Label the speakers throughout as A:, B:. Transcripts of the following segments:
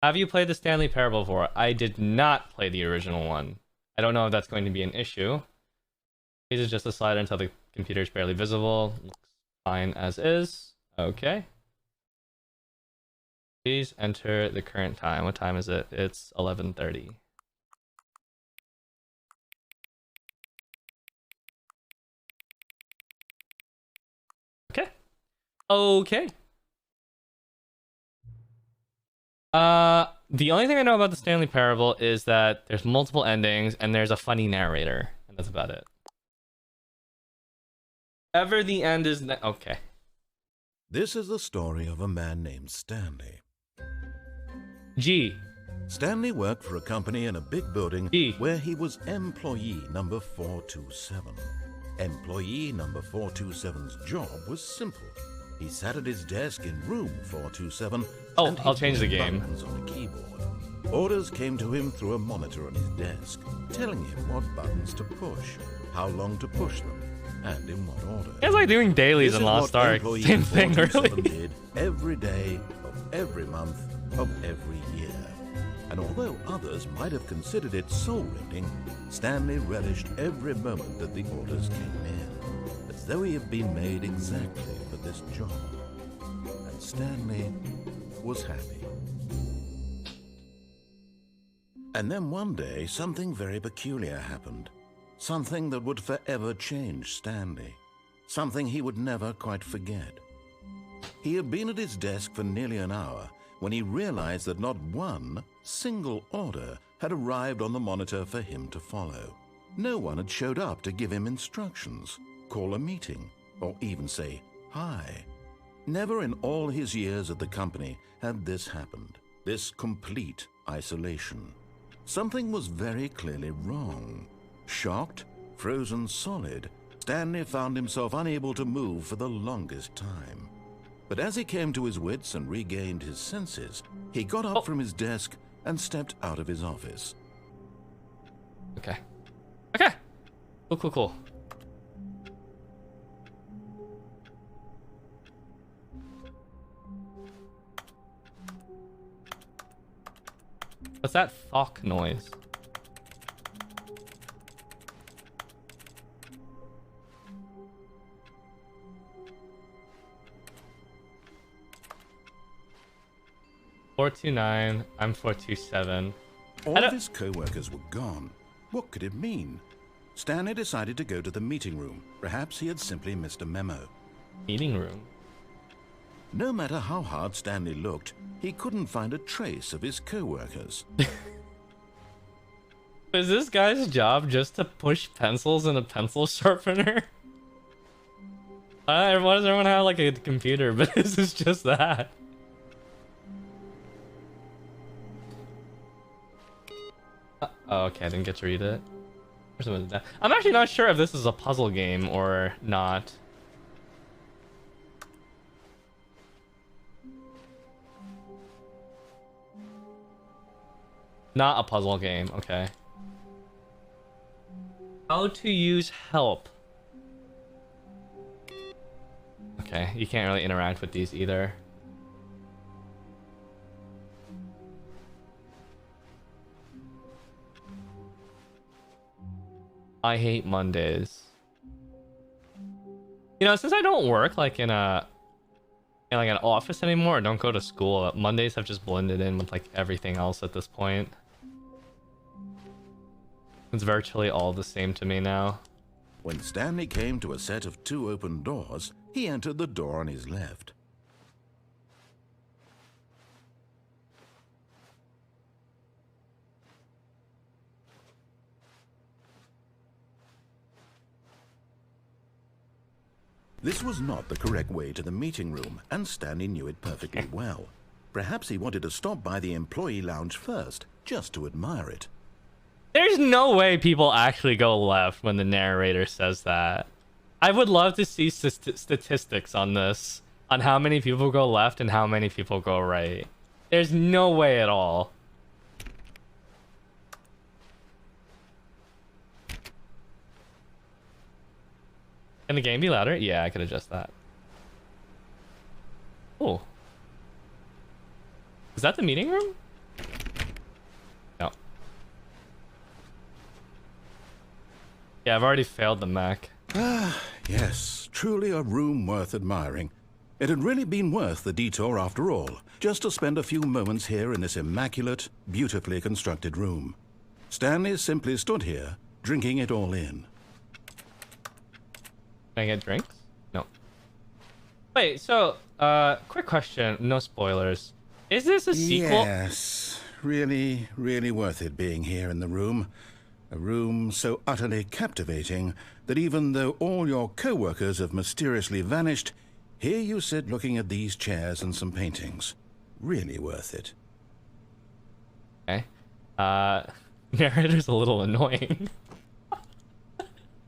A: Have you played the Stanley Parable before? I did not play the original one. I don't know if that's going to be an issue. This is just a slider until the computer is barely visible. Looks fine as is. Okay. Please enter the current time. What time is it? It's 11:30. Okay. Okay. The only thing I know about the Stanley Parable is that there's multiple endings and there's a funny narrator, and that's about it. Ever the end is okay.
B: This is the story of a man named Stanley.
A: G.
B: Stanley worked for a company in a big building
A: G.
B: where he was employee number 427. Employee number 427's job was simple. He sat at his desk in room 427.
A: Oh,
B: and
A: I'll change the game.
B: buttons on a keyboard. Orders came to him through a monitor on his desk, telling him what buttons to push, how long to push them, and in what order.
A: It's like doing dailies in Lost Ark. Same thing, really.
B: Did every day of every month of every year. And although others might have considered it soul-rending, Stanley relished every moment that the orders came in, as though he had been made exactly for this job. And Stanley was happy. And then one day, something very peculiar happened. Something that would forever change Stanley. Something he would never quite forget. He had been at his desk for nearly an hour when he realized that not one single order had arrived on the monitor for him to follow. No one had showed up to give him instructions, call a meeting, or even say hi. Never in all his years at the company had this happened, this complete isolation. Something was very clearly wrong. Shocked, frozen solid, Stanley found himself unable to move for the longest time. But as he came to his wits and regained his senses, he got up from his desk and stepped out of his office.
A: Okay. Okay. Cool, cool, cool. What's that thok noise? Four 2-9. I'm 427.
B: All of his co-workers were gone. What could it mean? Stanley decided to go to the meeting room. Perhaps he had simply missed a memo.
A: Meeting room?
B: No matter how hard Stanley looked, he couldn't find a trace of his co-workers.
A: Is this guy's job just to push pencils in a pencil sharpener? Why does everyone have like a computer, but this is just that? Oh, okay, I didn't get to read it. I'm actually not sure if this is a puzzle game or not. Not a puzzle game, okay. How to use help. Okay, you can't really interact with these either. I hate Mondays. You know, since I don't work like in an office anymore, or don't go to school, Mondays have just blended in with like everything else at this point. It's virtually all the same to me now.
B: When Stanley came to a set of 2 open doors, he entered the door on his left. This was not the correct way to the meeting room, and Stanley knew it perfectly well. Perhaps he wanted to stop by the employee lounge first, just to admire it.
A: There's no way people actually go left when the narrator says that. I would love to see statistics on this, on how many people go left and how many people go right. There's no way at all. Can the game be louder? Yeah, I could adjust that. Oh. Is that the meeting room? Yeah, I've already failed the mech.
B: Ah, yes, truly a room worth admiring. It had really been worth the detour after all, just to spend a few moments here in this immaculate, beautifully constructed room. Stanley simply stood here, drinking it all in.
A: Can I get drinks? No. Wait, so, quick question, no spoilers. Is this a sequel?
B: Yes, really, really worth it being here in the room. A room so utterly captivating that even though all your co-workers have mysteriously vanished, here you sit looking at these chairs and some paintings. Really worth it.
A: Okay. Narrator's a little annoying.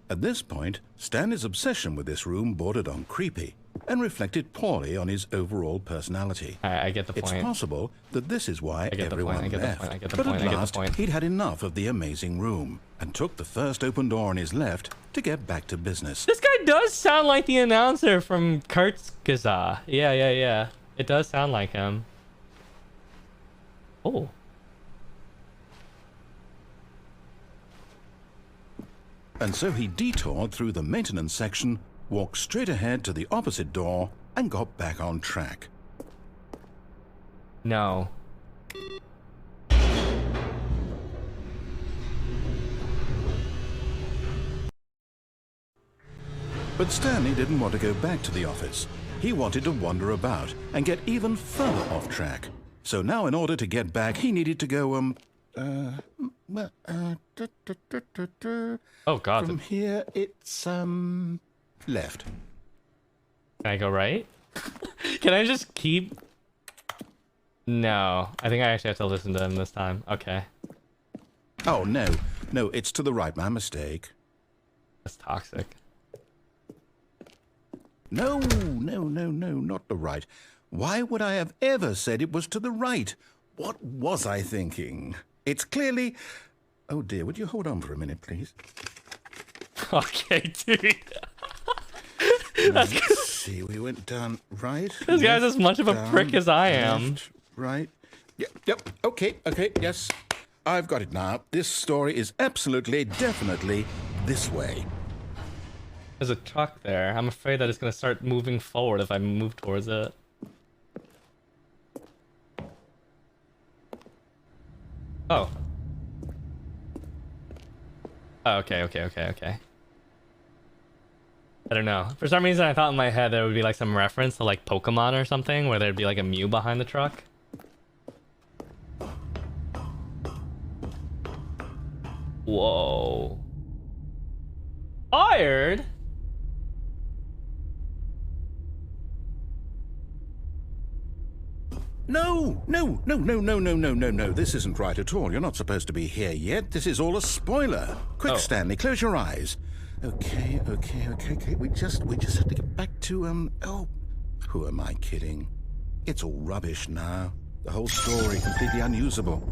B: At this point, Stanley's obsession with this room bordered on creepy and reflected poorly on his overall personality.
A: I get the point.
B: It's possible that this is why everyone left.
A: But
B: But at last, he'd had enough of the amazing room and took the first open door on his left to get back to business.
A: This guy does sound like the announcer from Kurtzgaza. Yeah. It does sound like him. Oh.
B: And so he detoured through the maintenance section, walked straight ahead to the opposite door, and got back on track.
A: No.
B: But Stanley didn't want to go back to the office. He wanted to wander about and get even further off track. So now in order to get back, he needed to go,
A: Oh god.
B: From here, it's, left.
A: Can I go right? Can I just keep... No. I think I actually have to listen to him this time. Okay.
B: Oh, no. No, it's to the right. My mistake.
A: That's toxic.
B: No, not the right. Why would I have ever said it was to the right? What was I thinking? It's clearly... Oh dear, would you hold on for a minute, please?
A: Okay, dude.
B: Let's see, we went down right.
A: This guy's as much of a
B: down,
A: prick as I am.
B: left, right. Yep, okay, yes. I've got it now. This story is absolutely, definitely this way.
A: There's a truck there. I'm afraid that it's gonna start moving forward if I move towards it. Oh. Oh, okay. I don't know. For some reason, I thought in my head there would be like some reference to like Pokemon or something, where there'd be like a Mew behind the truck. Whoa. Fired?
B: No. This isn't right at all. You're not supposed to be here yet. This is all a spoiler. Quick,
A: Oh.
B: Stanley, close your eyes. Okay. We just have to get back to, oh, who am I kidding? It's all rubbish now. The whole story completely unusable.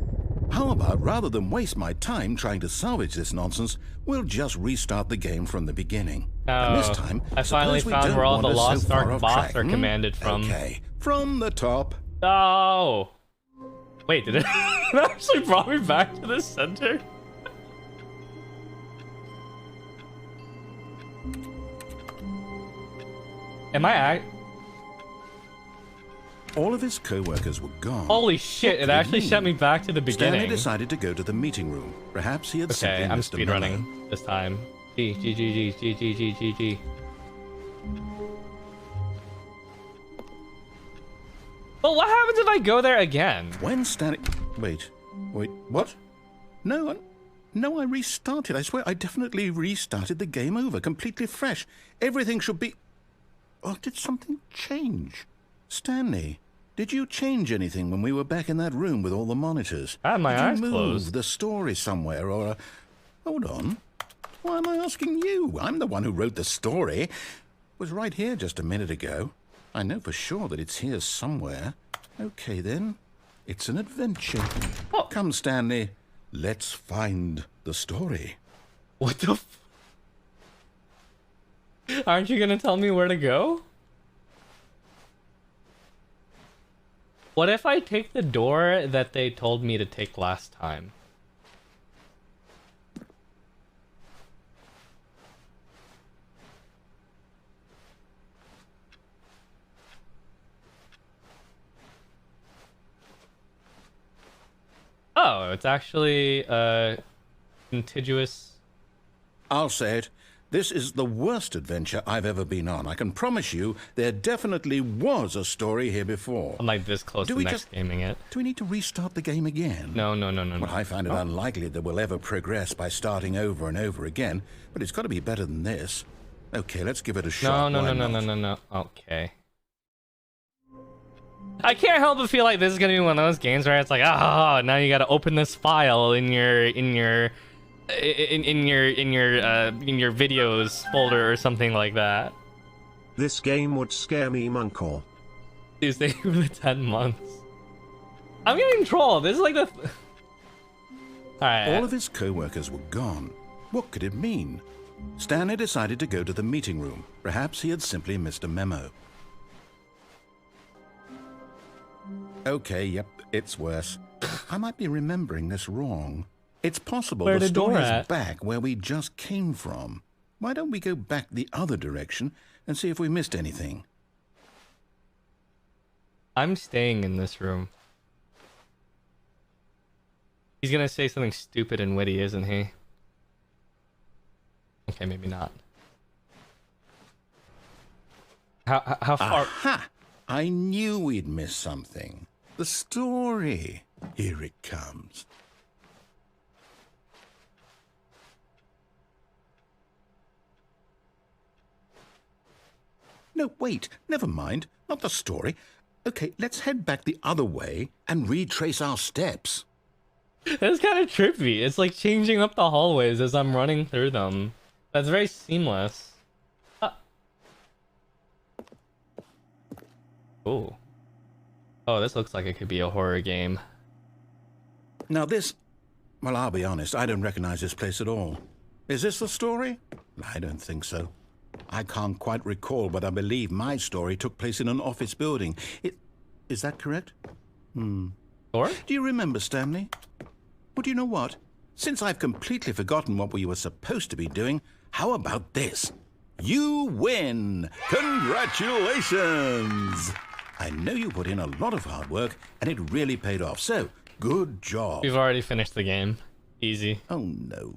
B: How about, rather than waste my time trying to salvage this nonsense, we'll just restart the game from the beginning. And this time,
A: I finally
B: suppose we
A: found
B: don't
A: where all the
B: wander so
A: Lost
B: far
A: Ark
B: off
A: bots
B: track,
A: are commanded from.
B: Okay, from the top.
A: Oh. Wait, did it it actually brought me back to the center? Am I
B: All of his co-workers were gone.
A: Holy shit, it actually sent me back to the
B: Stanley
A: beginning.
B: decided to go to the meeting room. Perhaps he had
A: Okay,
B: simply
A: I'm
B: missed a memo.
A: speedrunning this time. G. But what happens if I go there again?
B: When Stanley... Wait, what? No, I restarted. I swear, I definitely restarted the game over, completely fresh. Everything should be... Oh, did something change? Stanley, did you change anything when we were back in that room with all the monitors?
A: I had my eyes
B: Did you move
A: closed.
B: the story somewhere, or... Hold on. Why am I asking you? I'm the one who wrote the story. It was right here just a minute ago. I know for sure that it's here somewhere. Okay, then. It's an adventure.
A: Oh.
B: Come, Stanley. Let's find the story.
A: What the Aren't you gonna tell me where to go? What if I take the door that they told me to take last time? Oh, it's actually contiguous.
B: I'll say it. This is the worst adventure I've ever been on. I can promise you there definitely was a story here before.
A: I'm like this close to next gaming it.
B: Do we need to restart the game again?
A: No.
B: Well, I find it unlikely that we'll ever progress by starting over and over again, but it's got to be better than this. Okay, let's give it a shot.
A: No. Okay. I can't help but feel like this is gonna be one of those games where it's like, now you gotta open this file in your videos folder or something like that.
C: This game would scare me, Munkle.
A: Tuesday for the 10 months. I'm getting trolled. This is like the. Alright.
B: All of his co-workers were gone. What could it mean? Stanley decided to go to the meeting room. Perhaps he had simply missed a memo. Okay, yep, it's worse. I might be remembering this wrong. It's possible the story is back where we just came from. Why don't we go back the other direction and see if we missed anything?
A: I'm staying in this room. He's gonna say something stupid and witty, isn't he? Okay, maybe not. How far?
B: Aha! I knew we'd miss something. The story. Here it comes. No, wait. Never mind. Not the story. Okay, let's head back the other way and retrace our steps.
A: That's kind of trippy. It's like changing up the hallways as I'm running through them. That's very seamless. Oh. Oh, this looks like it could be a horror game.
B: Now this... Well, I'll be honest, I don't recognize this place at all. Is this the story? I don't think so. I can't quite recall, but I believe my story took place in an office building. Is that correct?
A: Or?
B: Do you remember, Stanley? Well, do you know what? Since I've completely forgotten what we were supposed to be doing, how about this? You win! Congratulations! I know you put in a lot of hard work, and it really paid off, so good job.
A: We've already finished the game. Easy.
B: Oh, no.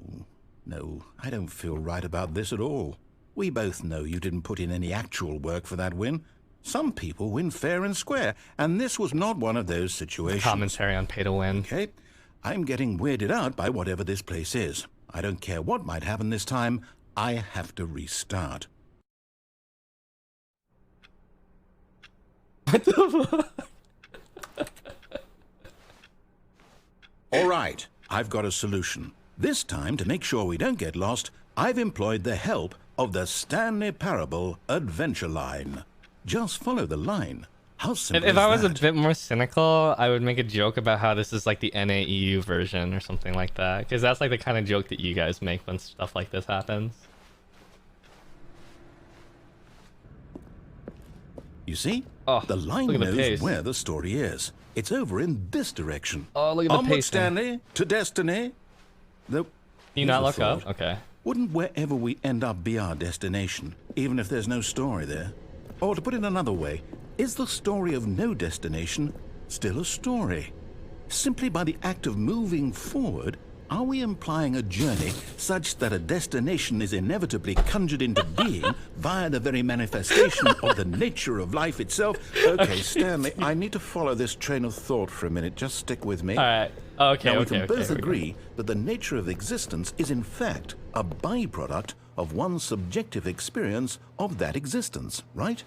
B: No, I don't feel right about this at all. We both know you didn't put in any actual work for that win. Some people win fair and square, and this was not one of those situations.
A: Commentary on pay to win.
B: Okay, I'm getting weirded out by whatever this place is. I don't care what might happen this time. I have to restart.
A: What the fuck?
B: All right, I've got a solution. This time, to make sure we don't get lost, I've employed the help of the Stanley Parable Adventure Line. Just follow the line. How simple
A: If
B: is
A: I was a
B: that?
A: bit more cynical, I would make a joke about how this is like the NAEU version or something like that. Because that's like the kind of joke that you guys make when stuff like this happens.
B: You see?
A: Oh,
B: the line
A: look at the
B: knows
A: pace.
B: where the story is. It's over in this direction.
A: Oh, look at the
B: Onward,
A: pacing.
B: Stanley, to destiny. Though,
A: Can you
B: here's
A: not
B: a
A: look
B: thought.
A: up? Okay.
B: Wouldn't wherever we end up be our destination, even if there's no story there? Or to put it another way, is the story of no destination still a story? Simply by the act of moving forward, are we implying a journey such that a destination is inevitably conjured into being via the very manifestation of the nature of life itself? Okay, Stanley, I need to follow this train of thought for a minute. Just stick with me.
A: All right. Okay.
B: Now, we
A: okay.
B: can both
A: okay.
B: agree that the nature of existence is in fact a byproduct of one's subjective experience of that existence, right?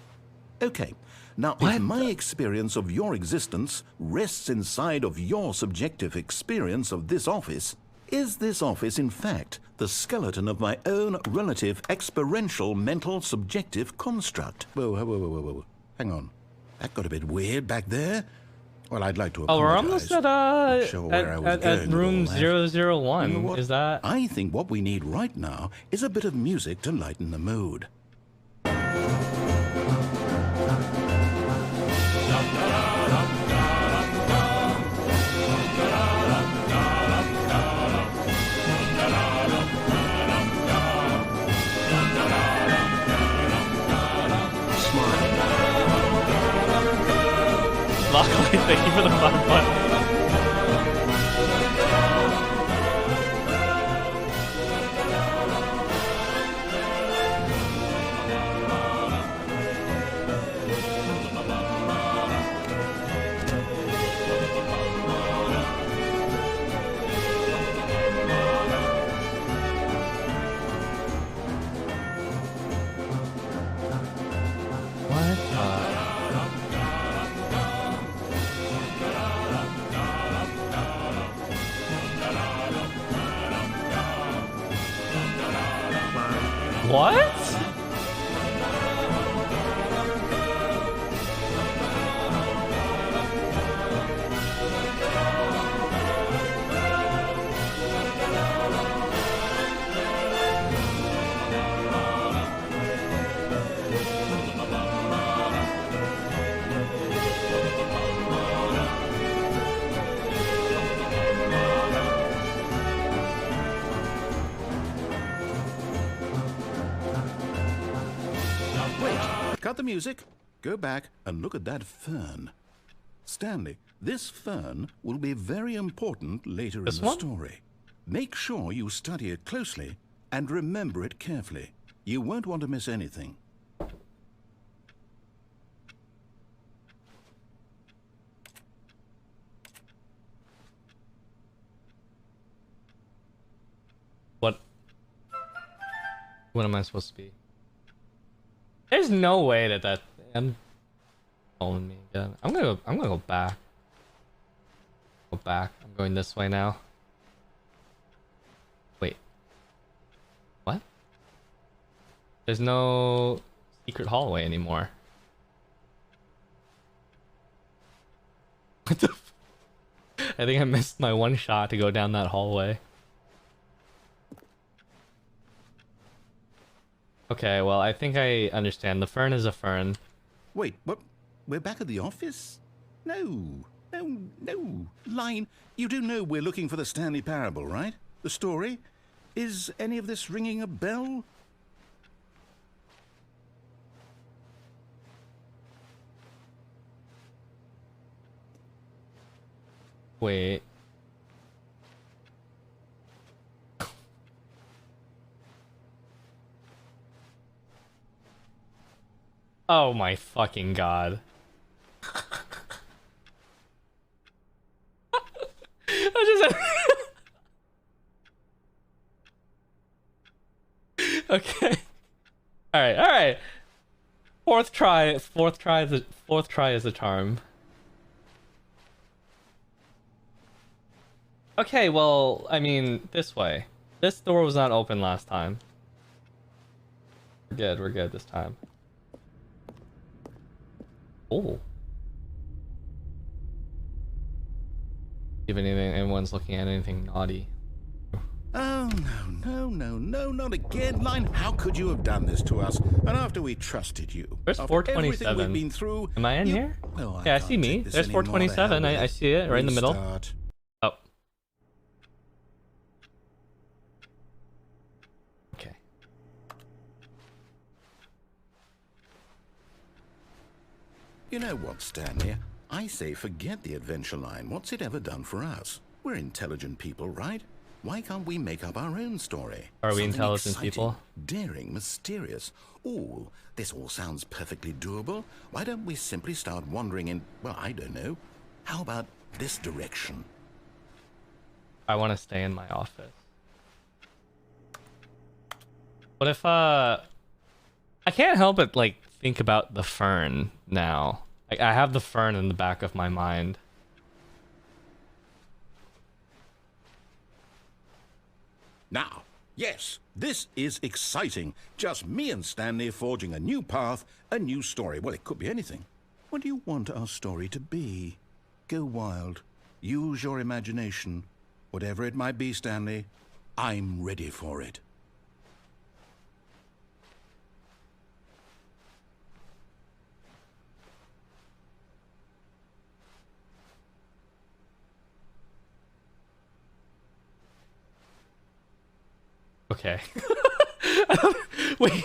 B: Okay. Now, if my experience of your existence rests inside of your subjective experience of this office, is this office, in fact, the skeleton of my own relative experiential mental subjective construct? Whoa. Hang on. That got a bit weird back there. Well, I'd like to apologize.
A: Oh, we're almost at
B: Not sure where I was
A: at
B: going with
A: room
B: all that.
A: 001.
B: You know what?
A: Is that?
B: I think what we need right now is a bit of music to lighten the mood.
A: Luckily, thank you for the fun button. What?
B: Cut the music, go back and look at that fern. Stanley, this fern will be very important later in the story. Make sure you study it closely and remember it carefully. You won't want to miss anything.
A: What am I supposed to be? There's no way that I'm following me again. I'm gonna go back. Go back. I'm going this way now. Wait. What? There's no secret hallway anymore. What the f— I think I missed my one shot to go down that hallway. Okay, well, I think I understand. The fern is a fern.
B: Wait, what? We're back at the office? No. Line, you do know we're looking for the Stanley Parable, right? The story? Is any of this ringing a bell?
A: Wait. Oh my fucking god. I just okay. All right. Fourth try is the charm. Okay, well, I mean, this way. This door was not open last time. We're good this time. Oh. If anyone's looking at anything naughty.
B: Oh, no, not again. Line, how could you have done this to us? And after we trusted you.
A: There's 427.
B: We've been through,
A: am I in here?
B: Well,
A: yeah, I see me. There's 427. I see it right in the middle. Oh. Okay.
B: You know what, Stanley? I say forget the adventure line. What's it ever done for us? We're intelligent people, right? Why can't we make up our own story?
A: Are we
B: Something
A: intelligent
B: exciting,
A: people?
B: daring, mysterious. Ooh, this all sounds perfectly doable. Why don't we simply start wandering in, well, I don't know. How about this direction?
A: I want to stay in my office. What if, I can't help but, like, think about the fern now. Like, I have the fern in the back of my mind.
B: Now, yes, this is exciting. Just me and Stanley forging a new path, a new story. Well, it could be anything. What do you want our story to be? Go wild. Use your imagination. Whatever it might be, Stanley, I'm ready for it.
A: Okay. Wait.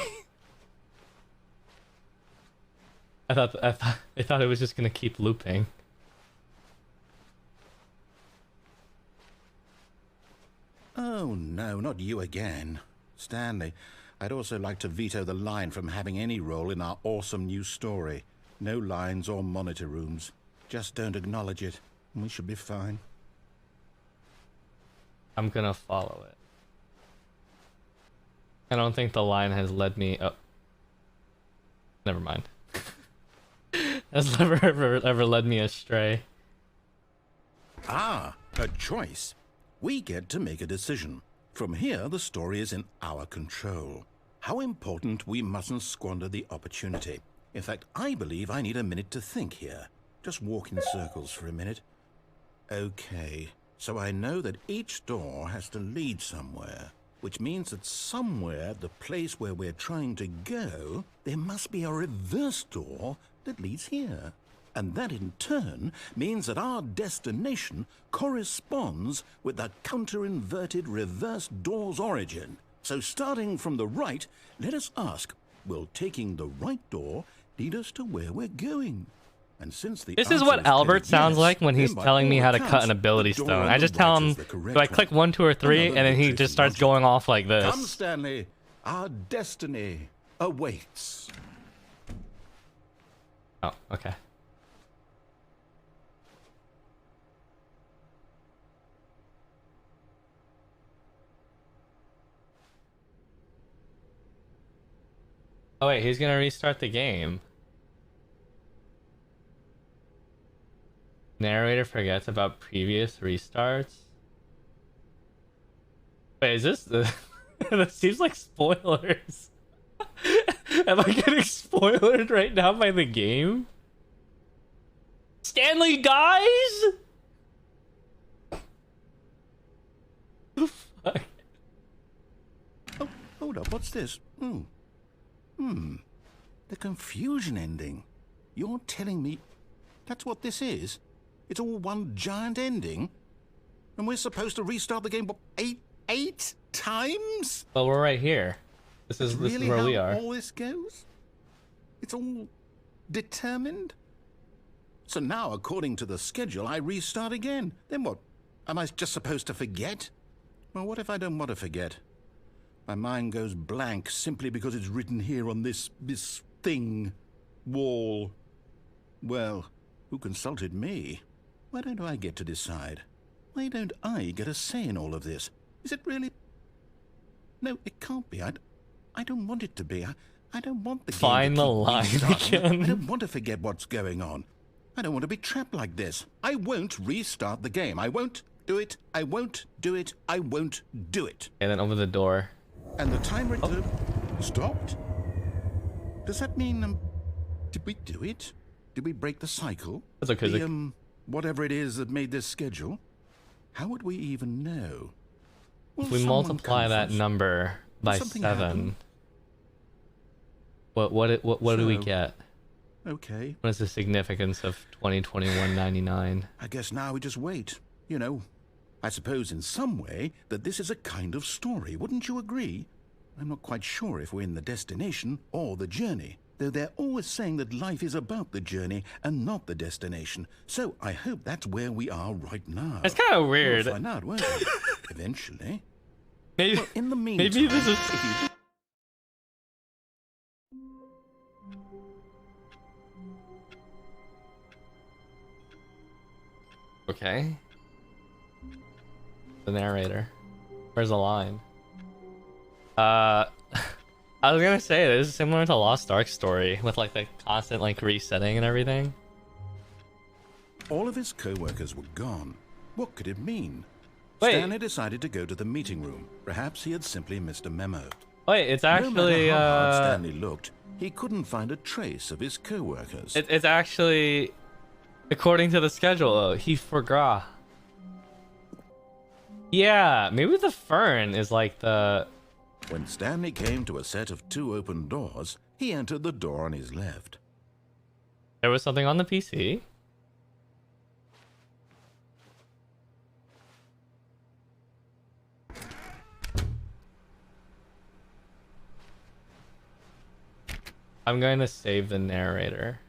A: I thought it was just gonna keep looping.
B: Oh no, not you again. Stanley, I'd also like to veto the line from having any role in our awesome new story. No lines or monitor rooms. Just don't acknowledge it, and we should be fine.
A: I'm gonna follow it. I don't think the line has led me up. Never mind. Has never ever led me astray.
B: Ah, a choice. We get to make a decision. From here, the story is in our control. how important we mustn't squander the opportunity. In fact, I believe I need a minute to think here. Just walk in circles for a minute. Okay, so I know that each door has to lead somewhere, which means that somewhere, the place where we're trying to go, there must be a reverse door that leads here. And that in turn means that our destination corresponds with the counter-inverted reverse door's origin. So starting from the right, let us ask, will taking the right door lead us to where we're going? And since the
A: This is what Albert sounds
B: yes,
A: like when he's
B: then by
A: telling me
B: all
A: how to
B: accounts,
A: cut an ability
B: the door
A: stone.
B: on
A: I
B: the
A: just
B: right
A: tell
B: is
A: him,
B: the correct
A: do I click
B: one.
A: 1, 2, or 3,
B: Another
A: and then he
B: bit
A: just
B: of
A: starts
B: logic.
A: going off like
B: Come,
A: this.
B: Stanley. Our destiny awaits.
A: Oh, okay. Oh wait, he's gonna restart the game. Narrator forgets about previous restarts. Wait, is this the... That seems like spoilers. Am I getting spoiled right now by the game? Stanley dies? Fuck.
B: Oh, hold up. What's this? The confusion ending. You're telling me that's what this is? It's all one giant ending? And we're supposed to restart the game, what, eight times?
A: Well, we're right here. This is
B: Really
A: where
B: how
A: we are.
B: all this goes? It's all determined? So now, according to the schedule, I restart again. Then what? Am I just supposed to forget? Well, what if I don't want to forget? My mind goes blank simply because it's written here on this thing, wall. Well, who consulted me? Why don't I get to decide? Why don't I get a say in all of this? Is it really? No, it can't be. I don't want it to be. I don't want the game
A: Find
B: to
A: the
B: keep
A: line
B: restarting.
A: again.
B: I don't want to forget what's going on. I don't want to be trapped like this. I won't restart the game. I won't do it. I won't do it. I won't do it.
A: And then over the door.
B: And the timer stopped? Does that mean, did we do it? Did we break the cycle?
A: That's okay.
B: The, whatever it is that made this schedule? How would we even know? Will
A: If we
B: someone
A: multiply
B: come
A: that
B: first?
A: number by
B: something
A: 7,
B: happen?
A: what do we
B: So-
A: get?
B: Okay,
A: What is the significance of 2021.99?
B: I guess now we just wait. You know, I suppose in some way that this is a kind of story, wouldn't you agree? I'm not quite sure if we're in the destination or the journey, though they're always saying that life is about the journey and not the destination. So I hope that's where we are right now.
A: It's kind of weird.
B: We'll find out, won't we? Eventually.
A: Maybe,
B: Well, in the meantime,
A: maybe this is...
B: if you
A: Okay. The narrator. Where's the line? I was gonna say this is similar to Lost Ark story with like the constant like resetting and everything.
B: all of his co-workers were gone, what could it mean?
A: Wait.
B: Stanley decided to go to the meeting room. Perhaps he had simply missed a memo.
A: Wait, it's
B: No
A: actually
B: matter how hard Stanley looked, he couldn't find a trace of his co-workers.
A: it's actually according to the schedule though, he forgot. Yeah, maybe the fern is like the...
B: When Stanley came to a set of 2 open doors, he entered the door on his left.
A: There was something on the PC. I'm going to save the narrator.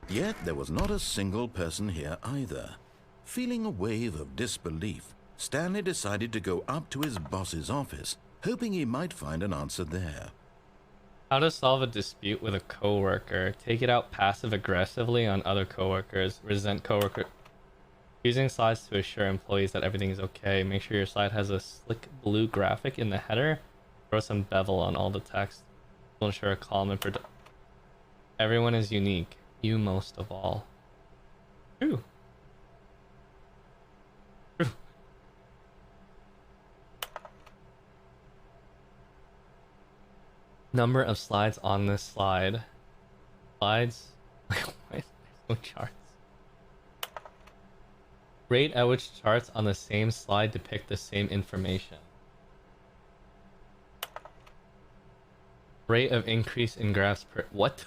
B: Yet there was not a single person here either. Feeling a wave of disbelief, Stanley decided to go up to his boss's office, hoping he might find an answer there.
A: How to solve a dispute with a coworker. Take it out passive-aggressively on other coworkers. Resent coworker. Using slides to assure employees that everything is okay. Make sure your slide has a slick blue graphic in the header. Throw some bevel on all the text. Will ensure a calm and everyone is unique. You most of all. Ooh. Number of slides on this slide. Slides? Why is there no charts? Rate at which charts on the same slide depict the same information. Rate of increase in graphs per... What?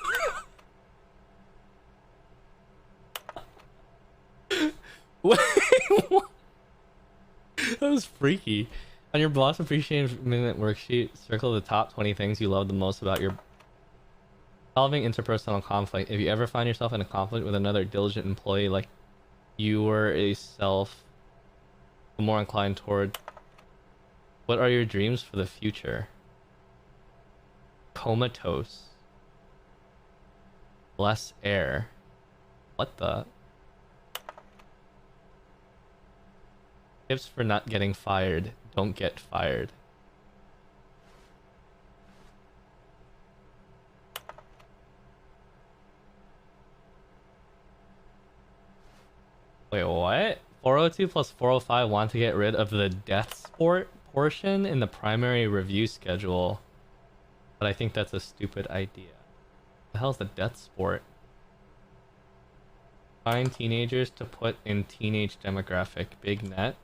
A: Wait, what? That was freaky. On your boss appreciation minute worksheet, circle the top 20 things you love the most about your solving interpersonal conflict. If you ever find yourself in a conflict with another diligent employee like you were a self, more inclined toward, what are your dreams for the future? Comatose. Less air. What the? Tips for not getting fired. Don't get fired. Wait, what? 402 plus 405 want to get rid of the death sport portion in the primary review schedule. But I think that's a stupid idea. What the hell's the death sport? Find teenagers to put in teenage demographic. Big net.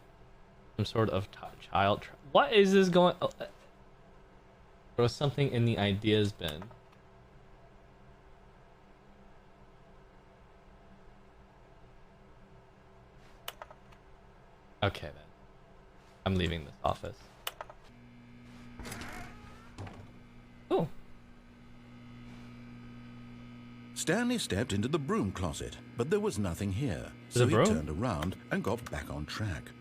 A: Some sort of child. What is this going? Oh, there was something in the ideas bin. Okay then. I'm leaving this office. Oh.
B: Stanley stepped into the broom closet, but there was nothing here, so he turned around and got back on track.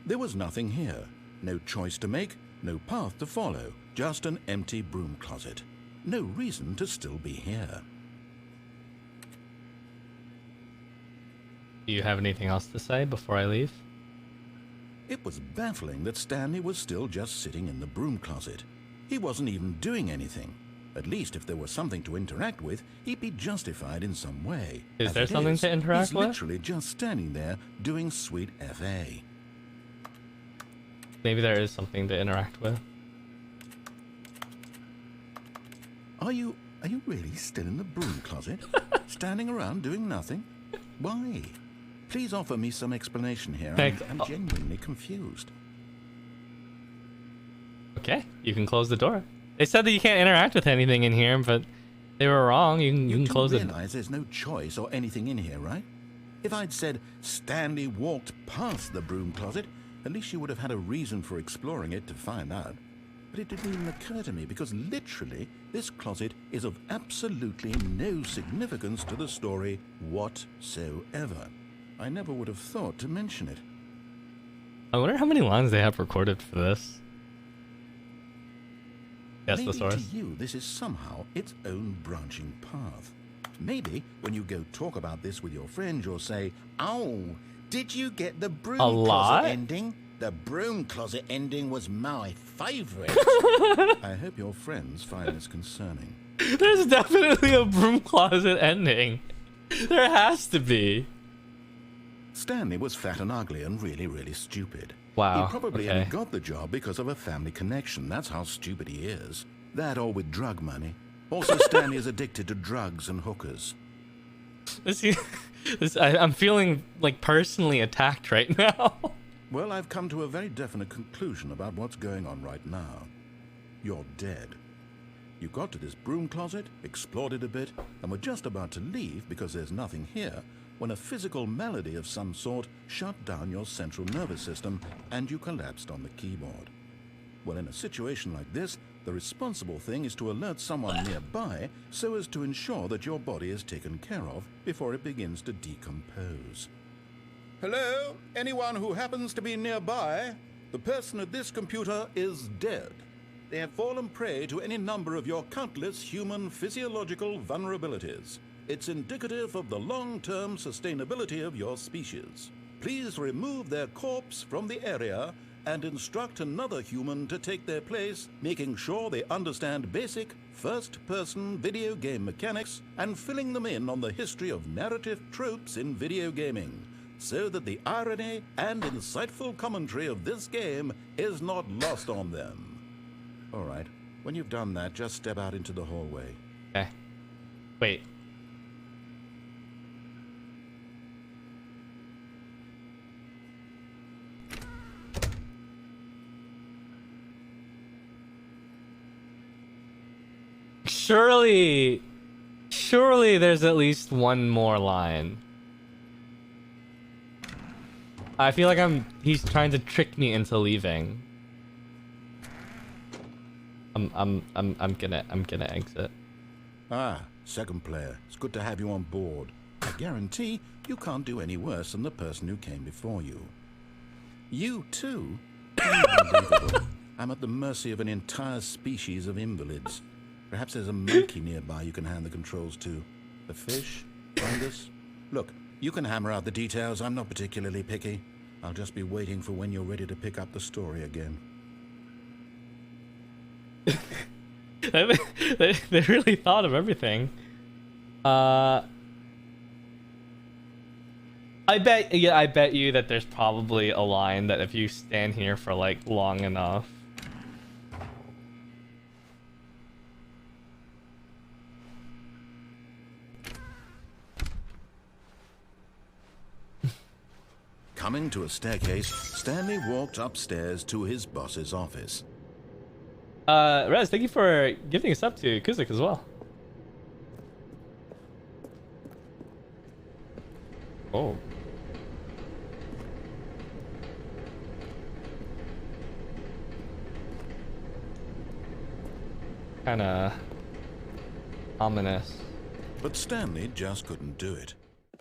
B: There was nothing here. No choice to make, no path to follow, just an empty broom closet. No reason to still be here.
A: Do you have anything else to say before I leave?
B: It was baffling that Stanley was still just sitting in the broom closet. He wasn't even doing anything. At least if there was something to interact with, he'd be justified in some way.
A: Is there something to interact with?
B: He's literally just standing there doing sweet FA.
A: Maybe there is something to interact with.
B: Are you really still in the broom closet? Standing around doing nothing? Why? Please offer me some explanation here. I'm genuinely confused.
A: Okay, you can close the door. They said that you can't interact with anything in here, but they were wrong. You can close it.
B: You realize there's no choice or anything in here, right? If I'd said Stanley walked past the broom closet, at least you would have had a reason for exploring it to find out. But it didn't even occur to me because literally this closet is of absolutely no significance to the story whatsoever. I never would have thought to mention it.
A: I wonder how many lines they have recorded for this. Guess the source.
B: Maybe to you this is somehow its own branching path. Maybe when you go talk about this with your friends you'll say, "Oh, did you get the broom closet ending? The broom closet ending was my favorite." I hope your friends find this concerning.
A: There's definitely a broom closet ending. There has to be.
B: Stanley was fat and ugly and really, really stupid.
A: Wow.
B: He probably only got the job because of a family connection. That's how stupid he is. That or with drug money. Also, Stanley is addicted to drugs and hookers.
A: I'm feeling like personally attacked right now.
B: Well, I've come to a very definite conclusion about what's going on right now. You're dead. You got to this broom closet, explored it a bit, and were just about to leave because there's nothing here when a physical malady of some sort shut down your central nervous system and you collapsed on the keyboard. Well, in a situation like this, the responsible thing is to alert someone nearby so as to ensure that your body is taken care of before it begins to decompose. Hello? Anyone who happens to be nearby? The person at this computer is dead. They have fallen prey to any number of your countless human physiological vulnerabilities. It's indicative of the long-term sustainability of your species. Please remove their corpse from the area and instruct another human to take their place, making sure they understand basic first-person video game mechanics and filling them in on the history of narrative tropes in video gaming. so that the irony and insightful commentary of this game is not lost on them. All right, when you've done that, just step out into the hallway.
A: Okay. Wait. Surely there's at least one more line. I feel like he's trying to trick me into leaving. I'm gonna exit.
B: Ah, second player. It's good to have you on board. I guarantee you can't do any worse than the person who came before you. You too? Unbelievable. I'm at the mercy of an entire species of invalids. Perhaps there's a monkey nearby you can hand the controls to. A fish? Fungus? Look, you can hammer out the details. I'm not particularly picky. I'll just be waiting for when you're ready to pick up the story again.
A: They really thought of everything. I bet you that there's probably a line that if you stand here for like long enough.
B: Coming to a staircase, Stanley walked upstairs to his boss's office.
A: Rez, thank you for gifting us up to Kuzik as well. Oh. Kinda ominous.
B: But Stanley just couldn't do it.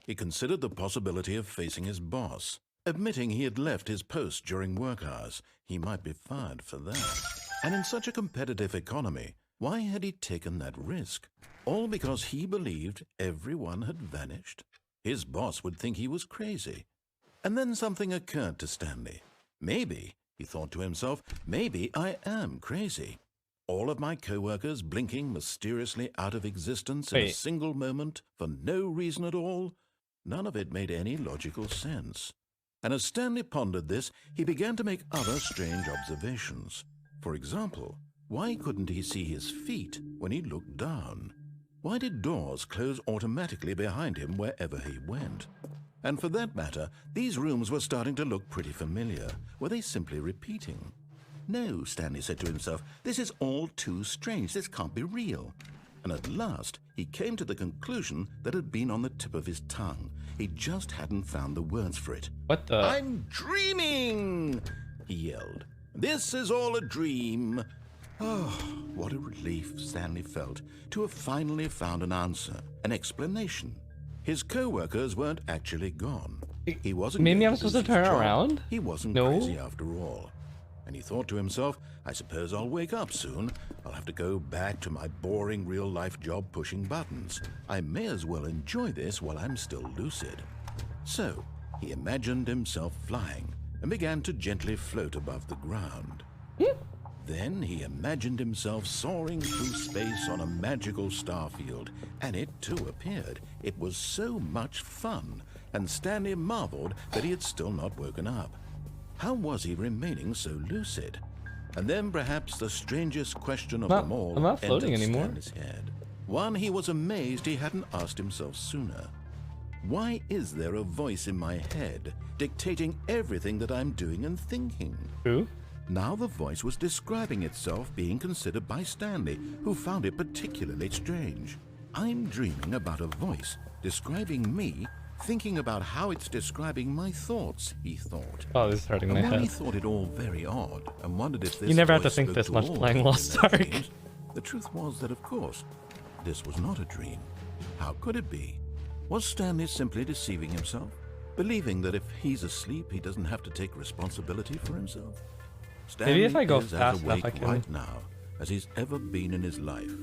B: He considered the possibility of facing his boss. Admitting he had left his post during work hours, he might be fired for that. And in such a competitive economy, why had he taken that risk? All because he believed everyone had vanished? His boss would think he was crazy. And then something occurred to Stanley. Maybe, he thought to himself, maybe I am crazy. All of my co-workers blinking mysteriously out of existence in a single moment for no reason at all? None of it made any logical sense. And as Stanley pondered this, he began to make other strange observations. For example, why couldn't he see his feet when he looked down? Why did doors close automatically behind him wherever he went? And for that matter, these rooms were starting to look pretty familiar. Were they simply repeating? No, Stanley said to himself, this is all too strange. This can't be real. And at last, he came to the conclusion that had been on the tip of his tongue. He just hadn't found the words for it.
A: What the?
B: I'm dreaming, he yelled. This is all a dream. Oh, what a relief Stanley felt to have finally found an answer, an explanation. His co-workers weren't actually gone. He wasn't.
A: Maybe I'm supposed to turn around?
B: He wasn't crazy after all. And he thought to himself, I suppose I'll wake up soon. I'll have to go back to my boring real-life job pushing buttons. I may as well enjoy this while I'm still lucid. So, he imagined himself flying and began to gently float above the ground. Then he imagined himself soaring through space on a magical starfield, and it too appeared. It was so much fun, and Stanley marveled that he had still not woken up. How was he remaining so lucid? And then perhaps the strangest question of them all
A: I'm not floating
B: entered
A: anymore.
B: Stanley's head. One he was amazed he hadn't asked himself sooner. Why is there a voice in my head dictating everything that I'm doing and thinking?
A: Who?
B: Now the voice was describing itself being considered by Stanley, who found it particularly strange. I'm dreaming about a voice describing me, thinking about how it's describing my thoughts, he thought.
A: Oh, this is hurting my
B: And while he
A: head.
B: thought it all very odd and wondered if this
A: You never have to
B: voice
A: think
B: spoke
A: this
B: to
A: much
B: all
A: playing
B: people
A: Lost
B: in their
A: Ark.
B: dreams, the truth was that, of course, this was not a dream. How could it be? Was Stanley simply deceiving himself? Believing that if he's asleep, he doesn't have to take responsibility for himself? Stanley
A: Maybe if I go
B: is as
A: fast enough,
B: awake
A: I can.
B: right now as he's ever been in his life.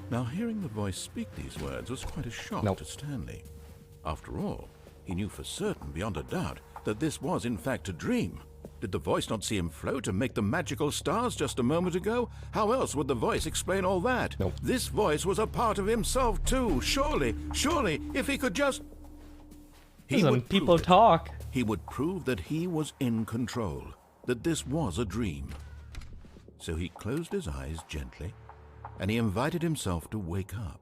B: Now, hearing the voice speak these words was quite a shock to Stanley. After all, he knew for certain, beyond a doubt, that this was in fact a dream. Did the voice not see him float and make the magical stars just a moment ago? How else would the voice explain all that?
A: Nope.
B: This voice was a part of himself too. Surely, if he could just...
A: Some people talk.
B: He would prove that he was in control, that this was a dream. So he closed his eyes gently, and he invited himself to wake up.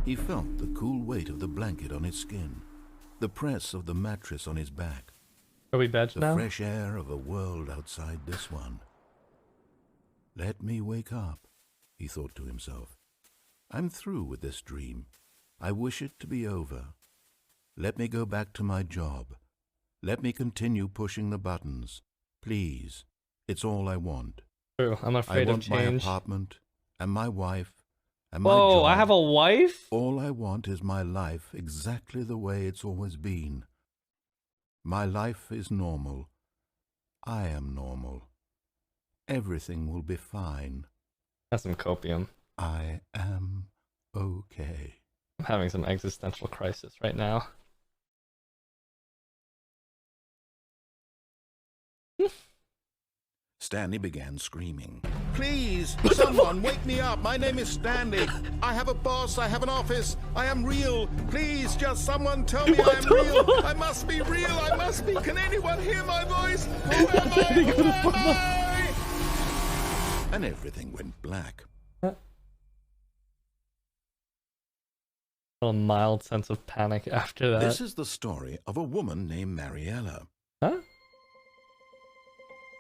B: He felt the cool weight of the blanket on his skin, the press of the mattress on his back,
A: Are we bed
B: the
A: now?
B: fresh air of a world outside this one. Let me wake up, he thought to himself. I'm through with this dream. I wish it to be over. Let me go back to my job. Let me continue pushing the buttons. Please, it's all I want.
A: True, I'm afraid
B: I
A: of
B: want my
A: change.
B: apartment, and my wife, and my
A: Whoa,
B: job.
A: I have a wife?
B: All I want is my life exactly the way it's always been. My life is normal. I am normal. Everything will be fine.
A: That's some copium.
B: I am okay.
A: I'm having some existential crisis right now.
B: Stanley began screaming. Please, someone wake me up. My name is Stanley. I have a boss. I have an office. I am real. Please, just someone tell me I am real. I must be real. I must be. Can anyone hear my voice? Who am I? Who am I? And everything went black.
A: A mild sense of panic after that.
B: This is the story of a woman named Mariella.
A: Huh?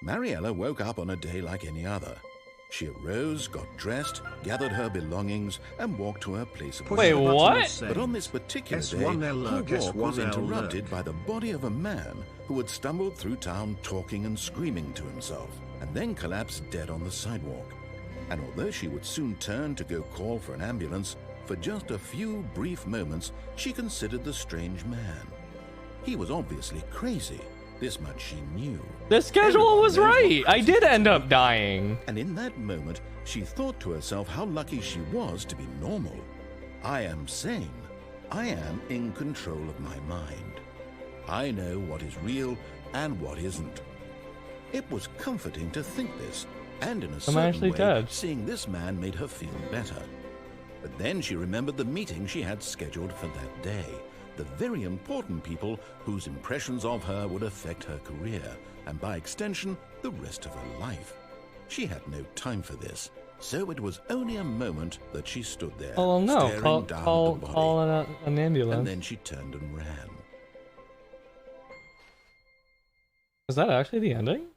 B: Mariella woke up on a day like any other. She arose, got dressed, gathered her belongings, and walked to her place of
A: Wait,
B: work.
A: what?
B: But on this particular day, her walk was interrupted by the body of a man who had stumbled through town talking and screaming to himself, and then collapsed dead on the sidewalk. And although she would soon turn to go call for an ambulance, for just a few brief moments she considered the strange man. He was obviously crazy. This much she knew.
A: The schedule
B: Everyone
A: was
B: knows what
A: right. I
B: crazy
A: did end
B: people
A: up
B: do.
A: dying.
B: And in that moment, she thought to herself how lucky she was to be normal. I am sane. I am in control of my mind. I know what is real and what isn't. It was comforting to think this, and in a certain
A: actually
B: way,
A: dead.
B: seeing this man made her feel better. But then she remembered the meeting she had scheduled for that day. The very important people whose impressions of her would affect her career, and by extension, the rest of her life. She had no time for this, so it was only a moment that she stood there,
A: Oh well, no.
B: staring
A: Call,
B: down
A: call,
B: at the body,
A: call an ambulance.
B: and then she turned and ran.
A: Was that actually the ending?